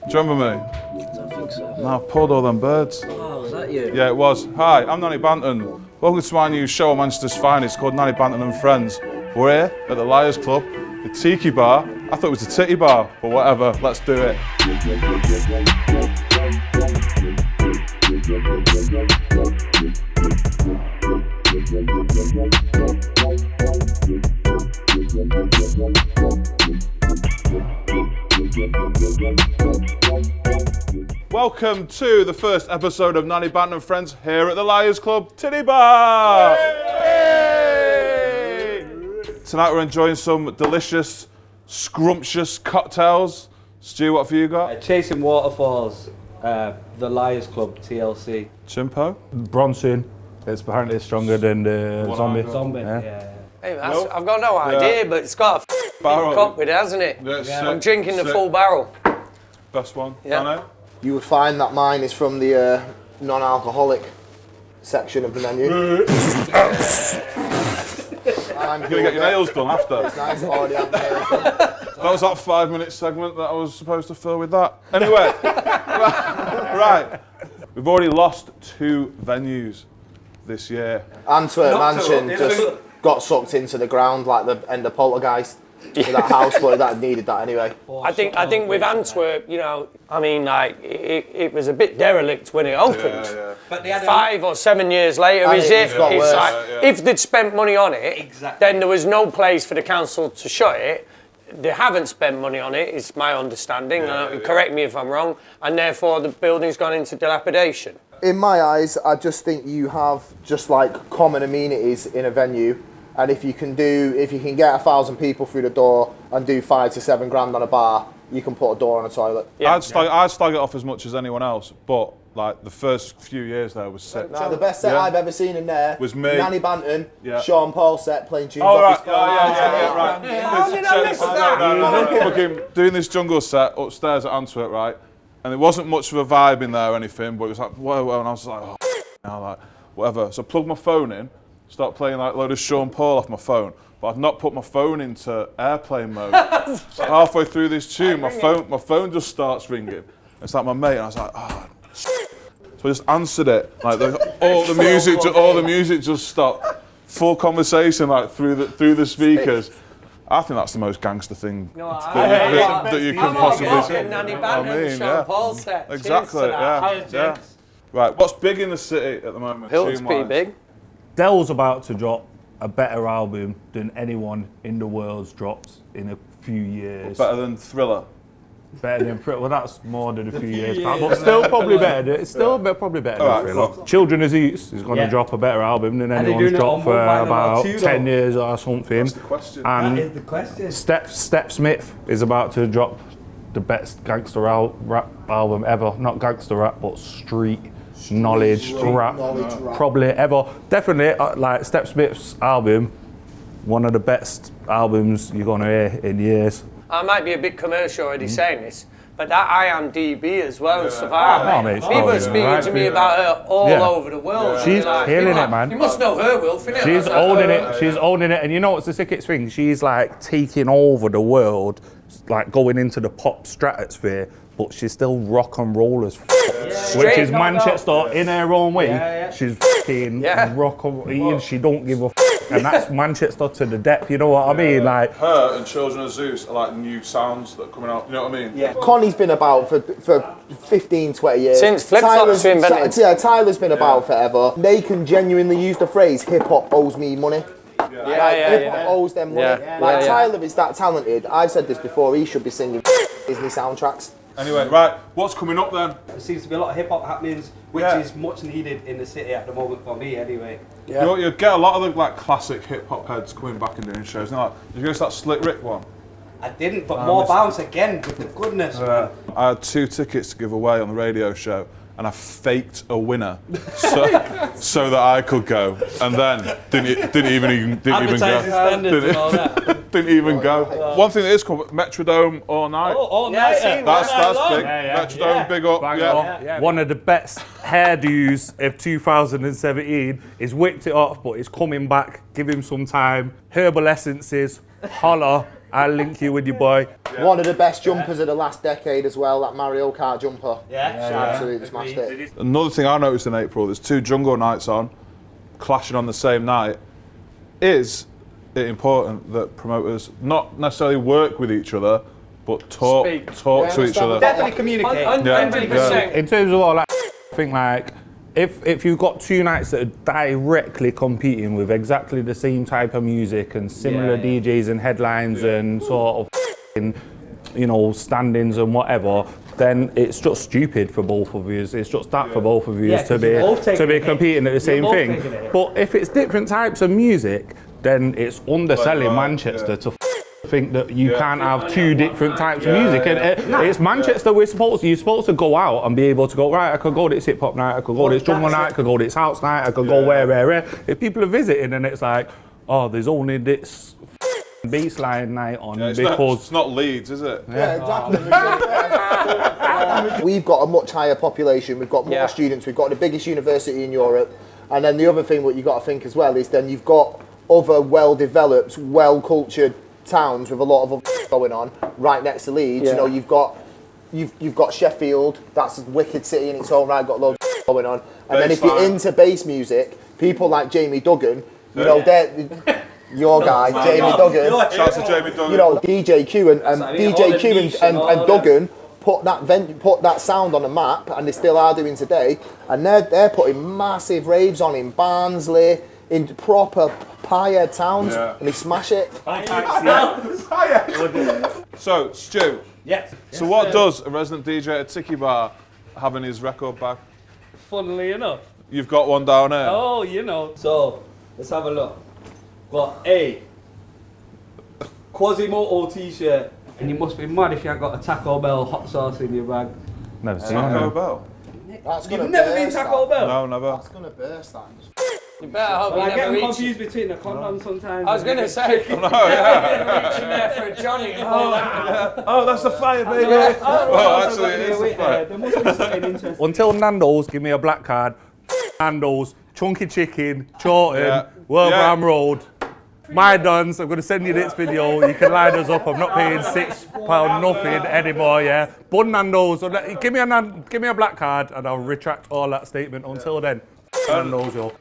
Do you remember me? I don't think so. No, I pulled all them birds. Oh, was that you? Yeah, it was. Hi, I'm Nanny Banton. Welcome to my new show on Manchester's Finest called Nanny Banton and Friends. We're here at the Liars Club, the Tiki bar. I thought it was a titty bar, but whatever, let's do it. Welcome to the first episode of Nanny Banton and Friends here at the Liars Club Titty Bar. Yay! Tonight we're enjoying some delicious, scrumptious cocktails. Stu, what have you got? Chasing Waterfalls, the Liars Club TLC. Chimpo? Bronson. It's apparently stronger than the zombie. Zombie, Yeah. Hey, I've got no idea, but it's got a Barrel. cup with it, hasn't it? Yeah, I'm drinking the full barrel. Best one. Yeah. Danno? You would find that mine is from the non-alcoholic section of the menu. I'm You're gonna get your nails done after. Nice, already have nails done. That was that 5-minute segment that I was supposed to fill with that. Anyway, right. We've already lost 2 venues this year. Antwerp Mansion just got sucked into the ground like the end of Poltergeist. With that house, but that needed that anyway. I think with Antwerp, you know, I mean, like it was a bit derelict when it opened. Yeah. But they had 5 or 7 years later, I is think it? it's got worse. like Yeah. if they'd spent money on it, Exactly. then there was no place for the council to shut it. They haven't spent money on it, is my understanding. Correct me if I'm wrong, and therefore the building's gone into dilapidation. In my eyes, I just think you have just like common amenities in a venue. And if you can get 1,000 people through the door and do 5 to 7 grand on a bar, you can put a door on a toilet. Yeah. I'd slag it off as much as anyone else, but like the first few years there was sick. Now, the best set I've ever seen in there Was me. Nanny Banton, Yeah. Sean Paul set playing tunes Oh, off right. his phone. Right. How did I miss that? No. Fucking doing this jungle set upstairs at Antwerp, right? And it wasn't much of a vibe in there or anything, but it was like, whoa, and I was like, oh, now, like, whatever. So I plugged my phone in, started playing like a load of Sean Paul off my phone, but I'd not put my phone into airplane mode. So halfway through this tune, my phone just starts ringing. It's like my mate, and I was like, oh, so I just answered it. Like all the music just stopped. Full conversation like through the speakers. I think that's the most gangster thing that you can possibly say. Nanny Banton and Sean Paul set. Cheers Exactly, to that. yeah. Right, what's big in the city at the moment? Hilton's pretty tune-wise? big. Dell's about to drop a better album than anyone in the world's dropped in a few years. Better than Thriller. Better than well, that's more than a few years back, but still probably better. It's still probably better than Alright, Thriller. cool. Children of Zeus is going to drop a better album than they're anyone's doing it dropped on for Mobile about Number 2 10 though. years or something. That's the question. And That is the question. Step Smith is about to drop the best gangster rap album ever. Not gangster rap, but street knowledge rap. Probably ever. Definitely, like Step Smith's album, one of the best albums you're going to hear in years. I might be a bit commercial already saying this, but that I Am DB as well and stuff like Oh, that. mate, it's People are not speaking right to me for you. about her all Yeah. over the world. She's Like, killing people it, like, man. You must know her, Wilf, innit? She's owning it. She's owning it. And you know what's the sickest thing? She's like taking over the world, like going into the pop stratosphere, but she's still rock and roll as which is Manchester in her own way. Yeah. She's fucking rock and roll. She don't give a and that's Manchester to the depth. You know what I mean? Like Her and Children of Zeus are like new sounds that are coming out. You know what I mean? Yeah. Connie's been about for 15, 20 years. Since flip-flops were invented. Tyler's been about forever. They can genuinely use the phrase hip-hop owes me money. Hip-hop owes them money. Tyler is that talented. I've said this before, he should be singing Disney soundtracks. Anyway, right, what's coming up then? There seems to be a lot of hip hop happenings, which is much needed in the city at the moment for me, anyway. You get a lot of the like classic hip hop heads coming back and doing shows. Like, did you go to that Slick Rick one? I didn't, but more bounce again with the goodness, man. I had 2 tickets to give away on the radio show, and I faked a winner so that I could go, and then didn't even go. Advertising standards and all that. Didn't even go. One thing that is called Metrodome all night. All night. That's big. Metrodome, big up. Yeah. one of the best hairdos of 2017 is whipped it off, but it's coming back. Give him some time. Herbal essences, holler. I'll link you with your boy. One of the best jumpers of the last decade as well, that Mario Kart jumper. Yeah. Absolutely smashed it. Another thing I noticed in April, there's 2 jungle nights on, clashing on the same night. Is it important that promoters not necessarily work with each other, but talk to each other? Definitely communicate. 100%. In terms of all that, I think like if you've got 2 nights that are directly competing with exactly the same type of music and similar DJs and headlines and sort of, you know, standings and whatever, then it's just stupid for both of you. It's just that for both of you to be competing at the same thing. But if it's different types of music, then it's underselling Manchester to think that you can't have 2 different types of music. And it's Manchester. You're supposed to go out and be able to go, right, I could go to this hip hop night, I could go to this jungle night, I could go to this house night, I could go where. If people are visiting and it's like, oh, there's only this baseline night on because it's not Leeds, is it? Yeah, exactly. We've got a much higher population, we've got more students, we've got the biggest university in Europe, and then the other thing what you've got to think as well is then you've got other well-developed, well-cultured towns with a lot of going on right next to Leeds. You know, you've got Sheffield, that's a wicked city in its own right, got loads going on. And then if you're into bass music, people like Jamie Duggan, you know, they're your guy, Jamie Duggan. Shout out to Jamie Duggan. You know, DJ Q and Duggan put that sound on the map, and they still are doing today. And they're putting massive raves on in Barnsley, in proper pie towns, and they smash it. So, Stu. Yes. So what does a resident DJ at Tiki Bar have in his record bag? Funnily enough. You've got one down here. Oh, you know. So, let's have a look. Got a Quasimodo t-shirt. And you must be mad if you ain't got a Taco Bell hot sauce in your bag. never seen Taco it. Bell. You've never been Taco Bell? No, never. That's gonna burst that. You better hope Well, you I never get reach. confused between the condoms sometimes. I was going to say, reaching there for a Johnny. Oh, that's the fire, baby. Oh, actually, it is the fire. There must be something interesting. Until Nando's give me a black card, Nando's, Chunky Chicken, Chorlton, Yeah. Wilbraham Road. My duns, I'm going to send you this video. You can line us up. I'm not paying £6 nothing anymore, yeah. Bun Nando's. Give me a black card and I'll retract all that statement. Until then, Nando's, yo.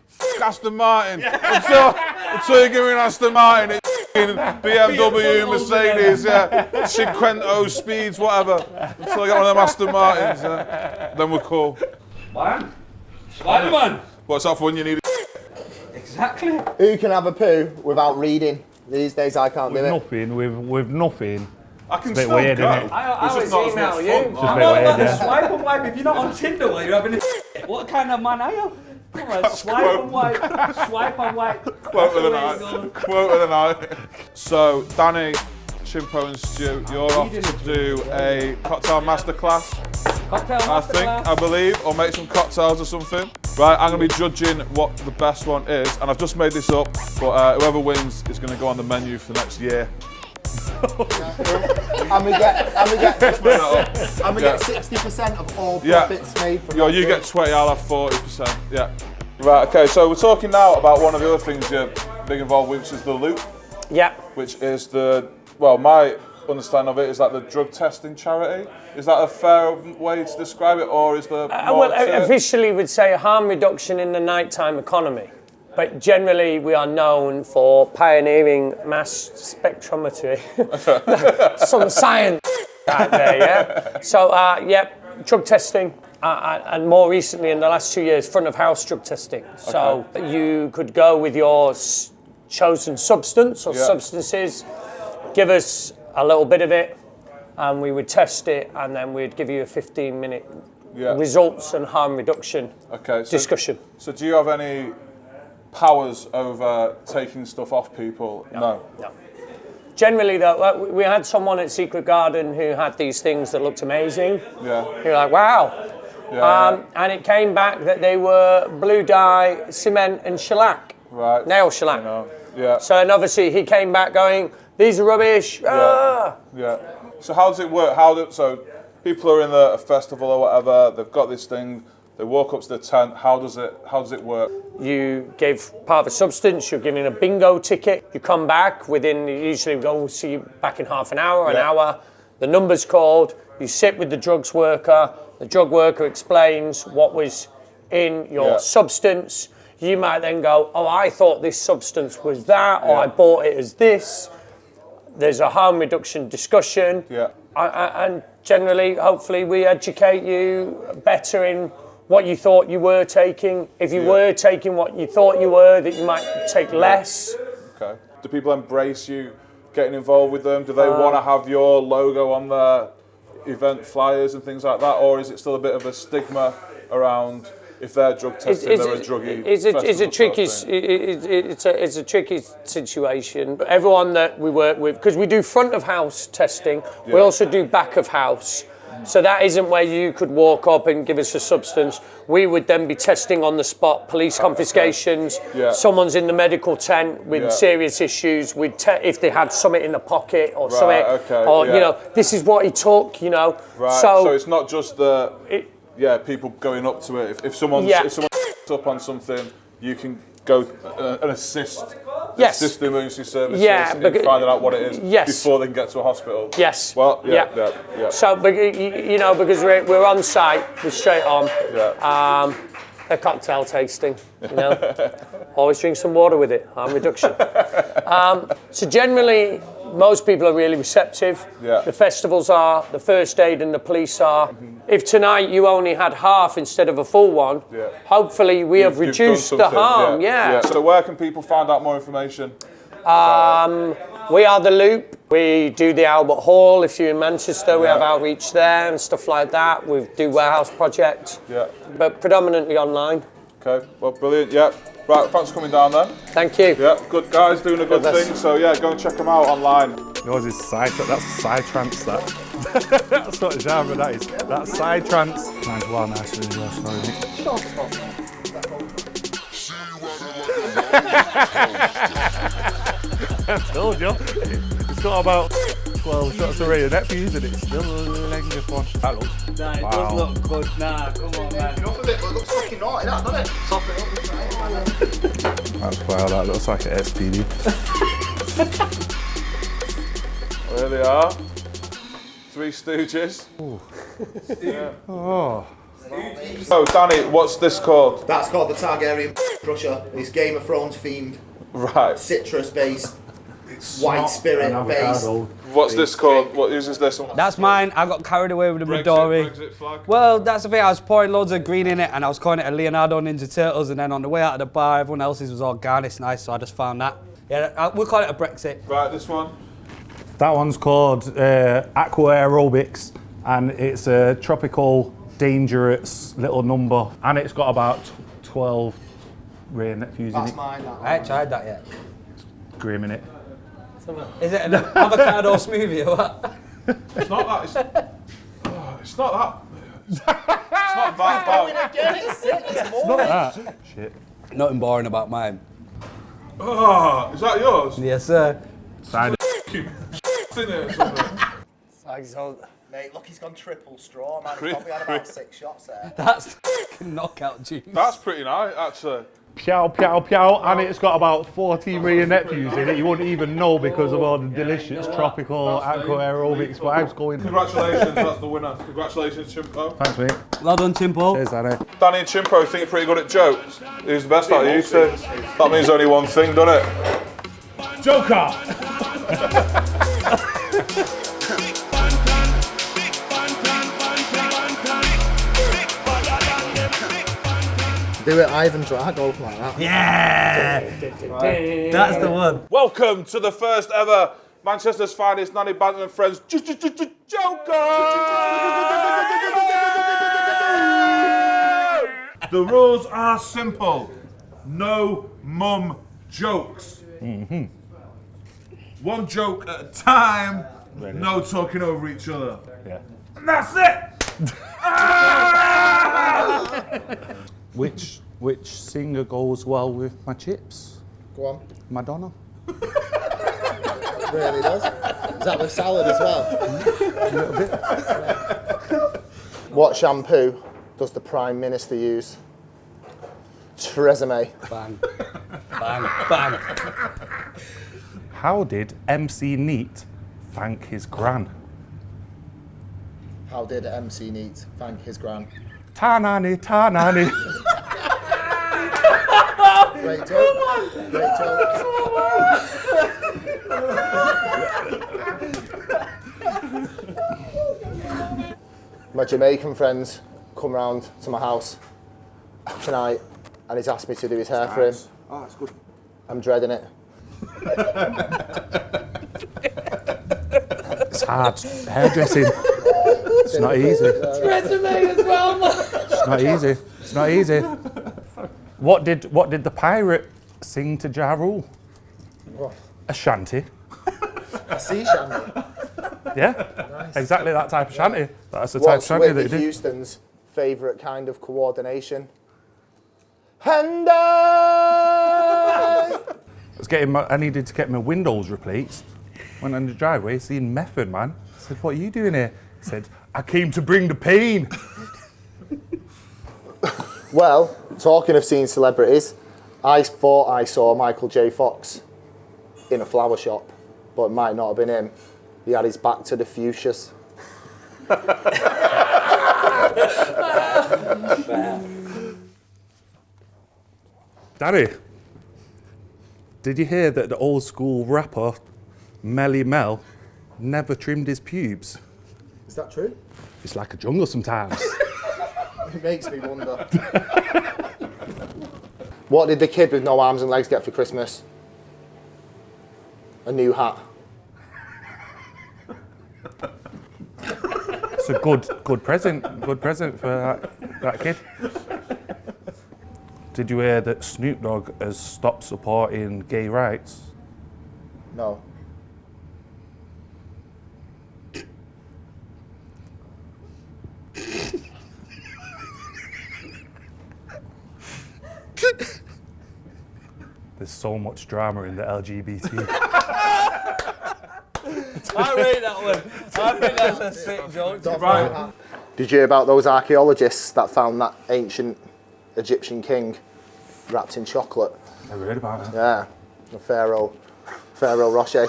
Aston Martin. Until you give me an Aston Martin, it's BMW, Mercedes, Cinquecento, Speeds, whatever. Until I get one of them Aston Martins, then we're cool. Man. Spider-Man. What's that for when you need it? Exactly. Who can have a poo without reading? These days I can't do it. With nothing. I can It's a bit still weird, go. isn't it? I It's just not as email much you. fun. Just a bit weird, yeah. Swipe and wipe. If you're not on Tinder while you're having a what kind of man are you? Come on, swipe and wipe. Swipe and wipe. Quote of the night. Quote of the night. So, Danny, Chimpo and Stu, you're off to do a cocktail masterclass. Cocktail I believe, or make some cocktails or something. Right, I'm going to be judging what the best one is, and I've just made this up, but whoever wins is going to go on the menu for next year. And we get 60% of all profits made from Yo, that you deal. get 20, I'll have 40%. Yeah. Right, okay, so we're talking now about one of the other things you're big involved with, which is the loop, Yeah. which is my understanding of it is like the drug testing charity. Is that a fair way to describe it, or is there more to it? Officially would say harm reduction in the nighttime economy. But generally, we are known for pioneering mass spectrometry. Some science out there, yeah? So, drug testing. And more recently, in the last 2 years, front of house drug testing. So you could go with your chosen substance or substances, give us a little bit of it, and we would test it, and then we'd give you a 15-minute results and harm reduction discussion. So do you have any powers over taking stuff off people? No. Generally, though, we had someone at Secret Garden who had these things that looked amazing. Yeah. You're like, wow. And it came back that they were blue dye, cement, and shellac. Right. Nail shellac. You know, yeah. So, and obviously, he came back going, these are rubbish. Yeah. So how does it work? So people are in a festival or whatever, they've got this thing, They walk up to the tent. How does it work? You gave part of a substance, you're given a bingo ticket, you come back within, usually we'll see you back in half an hour, an hour, the number's called, you sit with the drugs worker, the drug worker explains what was in your substance. You might then go, oh, I thought this substance was that, or I bought it as this. There's a harm reduction discussion. And generally, hopefully, we educate you better in what you thought you were taking. If you were taking what you thought you were, that you might take less. Okay. Do people embrace you getting involved with them? Do they want to have your logo on their event flyers and things like that? Or is it still a bit of a stigma around if they're drug tested, they're a druggie? It's a tricky situation. Everyone that we work with, because we do front of house testing, we also do back of house. So that isn't where you could walk up and give us a substance. We would then be testing on the spot, police confiscations. Someone's in the medical tent with serious issues. If they had something in the pocket or something, or you know, this is what he took. You know, so it's not just people going up to it. If someone's up on something, you can go and assist the emergency services in finding out what it is before they can get to a hospital. Well, So, you know, because we're on site, we're straight on. A cocktail tasting, you know. Always drink some water with it, harm reduction. So generally, most people are really receptive. The festivals are, the first aid and the police are. If tonight you only had half instead of a full one, hopefully we have reduced the harm. So where can people find out more information? We are the Loop. We do the Albert Hall. If you're in Manchester, we have outreach there and stuff like that. We do warehouse projects, but predominantly online. Okay, well, brilliant. Right, thanks for coming down there. Thank you. Good guys doing a good thing. So go and check them out online. Yours is that's side trance. That that's not a genre. That is that's side trance. Nice, well, nice video. I told you. It's got about 12 shots of net views and it's still a lengthy one. That looks. Nah, it does look good. Nah, come on, man. Enough of it, but it looks fucking naughty, that, doesn't it? Top it up. That's wow, that looks like an SPD. There they are. Three Stooges. So, Danny, what's this called? That's called the Targaryen Crusher. It's Game of Thrones themed. Right. Citrus based. White spirit based. What's this called? What uses this one? That's mine. I got carried away with the Midori. Brexit flag. Well, that's the thing. I was pouring loads of green in it, and I was calling it a Leonardo Ninja Turtles. And then on the way out of the bar, everyone else's was all garnished nice, so I just found that. Yeah, we'll call it a Brexit. Right, this one. That one's called Aqua Aerobics, and it's a tropical, dangerous little number, and it's got about 12 rare net views in it. That's mine, that one. I ain't tried that yet. Grim in it. Is it an avocado smoothie or what? It's not that. It's not that. It's not that bad. It's not that. Shit. Nothing boring about mine. Oh, is that yours? Yes, sir. Signed it. In it or something. Mate, look, he's gone triple straw, man. He's probably had about 6 shots there. That's knockout juice. That's pretty nice, actually. Pow, pow, pow, and it's got about 14 million net views in it. You wouldn't even know because of all the delicious tropical aqua aerobics vibes going. Congratulations, that's the winner. Congratulations, Chimpo. Thanks, mate. Well done, Chimpo. Cheers, Danny. Danny and Chimpo think you're pretty good at jokes. Who's the best out of you two? That means only one thing, doesn't it? Joker! Do it Ivan Drago like that. Yeah! That's the one. Welcome to the first ever Manchester's finest Nanny Banton and Friends Joker! The rules are simple. No mum jokes. One joke at a time. Ready. No talking over each other. Yeah. And that's it! Which singer goes well with my chips? Go on. Madonna. Really does. Is that with salad as well? A little bit. What shampoo does the Prime Minister use? Tresemme. Bang. Bang. Bang. How did MC Neat thank his gran? How did MC Neat thank his gran? Ta-nanny, ta-nanny. Great talk. Great talk. My Jamaican friends come round to my house tonight and he's asked me to do his hair for him. Oh, that's good. I'm dreading it. It's hard. Hairdressing. It's not easy. Resume as well, man. It's not easy. It's not easy. What did the pirate sing to Ja Rule? What? A shanty. A sea shanty. Yeah, Nice. exactly that type of shanty. That's the type of What's shanty that Whitney you do. Houston's favourite kind of coordination? And I needed to get my windows replaced. Went on the driveway, seen Method Man. I said, "What are you doing here?" He said, "I came to bring the pain." Well, talking of seeing celebrities, I thought I saw Michael J. Fox in a flower shop, but it might not have been him. He had his back to the fuchsias. Danny, did you hear that the old school rapper Melly Mel never trimmed his pubes? Is that true? It's like a jungle sometimes. It makes me wonder. What did the kid with no arms and legs get for Christmas? A new hat. It's a good present. Good present for that kid. Did you hear that Snoop Dogg has stopped supporting gay rights? No. There's so much drama in the LGBT. I rate that one. I think that's a sick joke. Right. Did you hear about those archaeologists that found that ancient Egyptian king wrapped in chocolate? Never heard about it. Yeah, the Pharaoh Rocher.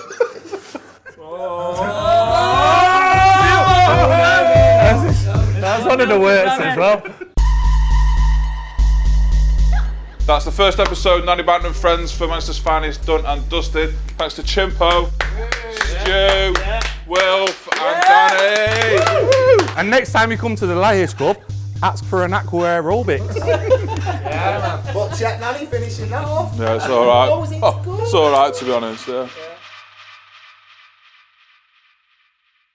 That's one of the worst as well. That's the first episode, Nanny Banton and Friends for Manchester's Finest, done and dusted. Thanks to Chimpo, Stu, Wilf and Danny. And next time you come to the Liars Club, ask for an aqua aerobics. But check Nanny finishing that off. Yeah, it's alright. It's alright to be honest, yeah.